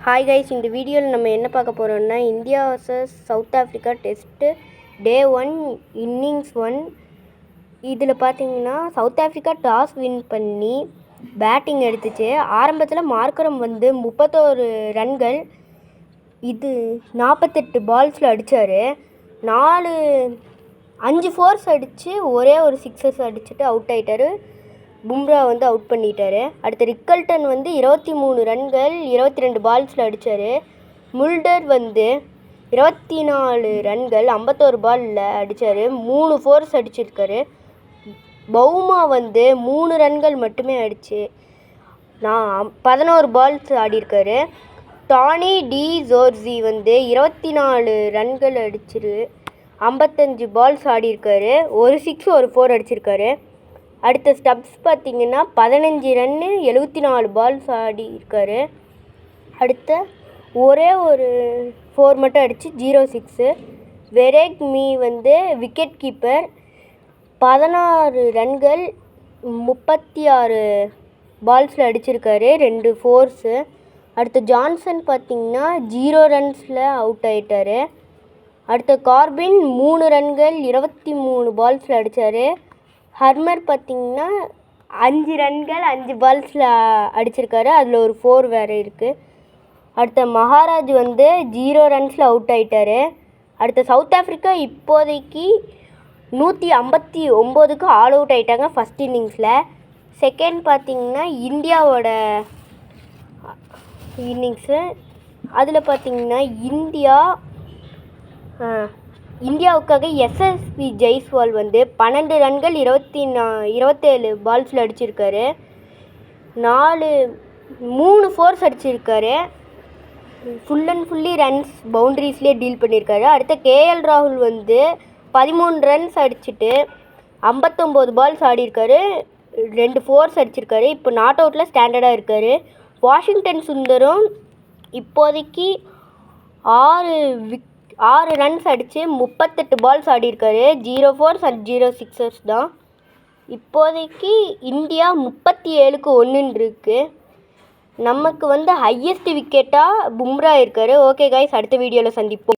Hi guys, இந்த வீடியோவில் நம்ம என்ன பார்க்க போகிறோம்னா India vs South Africa test day 1 innings 1. இதில் பார்த்தீங்கன்னா சவுத் ஆஃப்ரிக்கா டாஸ் வின் பண்ணி பேட்டிங் எடுத்துச்சு. ஆரம்பத்தில் மார்க்கரம் 31 ரன்கள் 48 பால்ஸில் அடித்தார். 5 ஃபோர்ஸ் அடித்து ஒரே ஒரு சிக்ஸஸ் அடிச்சுட்டு அவுட் ஆகிட்டார். பும்ரா அவுட் பண்ணிட்டார். அடுத்து ரிக்கல்டன் 23 ரன்கள் 22 பால்ஸில் அடித்தார். முல்டர் 24 ரன்கள் 51 பாலில் அடித்தார். 3 ஃபோர்ஸ் அடிச்சிருக்காரு. பவுமா 3 ரன்கள் மட்டுமே அடித்து 11 பால்ஸ் ஆடிருக்காரு. டானி டி ஜோர்ஜி 24 ரன்கள் அடிச்சிரு 55 பால்ஸ் ஆடிருக்காரு. ஒரு 6 ஒரு 4 அடிச்சிருக்காரு. அடுத்த ஸ்டப்ஸ் பார்த்திங்கன்னா 15 ரன்னு 74 பால்ஸ் ஆடிருக்காரு. அடுத்த ஒரே ஒரு 4 மட்டும் அடித்து 0-6. வெரேக் மீ விக்கெட் கீப்பர் 16 ரன்கள் 36 பால்ஸில் அடிச்சிருக்காரு, 2 ஃபோர்ஸு. அடுத்த ஜான்சன் பார்த்திங்கன்னா 0 ரன்ஸில் அவுட் ஆகிட்டார். அடுத்த கார்பின் 3 ரன்கள் 23 பால்ஸில் அடித்தார். ஹர்மர் பார்த்திங்கன்னா 5 ரன்கள் 5 பால்ஸில் அடிச்சிருக்காரு, அதில் ஒரு 4 வேறு இருக்குது. அடுத்த மகாராஜ் 0 ரன்ஸில் அவுட் ஆகிட்டார். அடுத்த சவுத் ஆஃப்ரிக்கா இப்போதைக்கு 159க்கு ஆல் அவுட் ஆகிட்டாங்க ஃபஸ்ட் இன்னிங்ஸில். செகண்ட் பார்த்திங்கன்னா இந்தியாவோட இன்னிங்ஸு. அதில் பார்த்திங்கன்னா இந்தியாவுக்காக எஸ்எஸ்வி ஜெய்ஸ்வால் 12 ரன்கள் 27 பால்ஸில் அடிச்சிருக்காரு. 3 ஃபோர்ஸ் அடிச்சிருக்காரு. ஃபுல் அண்ட் ஃபுல்லி ரன்ஸ் பவுண்ட்ரிஸ்லேயே டீல் பண்ணியிருக்காரு. அடுத்த கேஎல் ராகுல் 13 ரன்ஸ் அடிச்சுட்டு 59 பால்ஸ் ஆடிருக்காரு, 2 ஃபோர்ஸ் அடிச்சிருக்காரு. இப்போ நாட் அவுட்டில் ஸ்டாண்டர்டாக இருக்கார். வாஷிங்டன் சுந்தரும் இப்போதைக்கு 6 ரன்ஸ் அடித்து 38 பால்ஸ் ஆடிருக்காரு, 0 ஃபோர்ஸ் அண்ட் 0 சிக்ஸர்ஸ் தான். இப்போதைக்கு இந்தியா 37க்கு 1 இருக்குது. நமக்கு ஹையஸ்ட் விக்கெட்டாக பும்ரா இருக்கார். ஓகே கைஸ், அடுத்த வீடியோவில் சந்திப்போம்.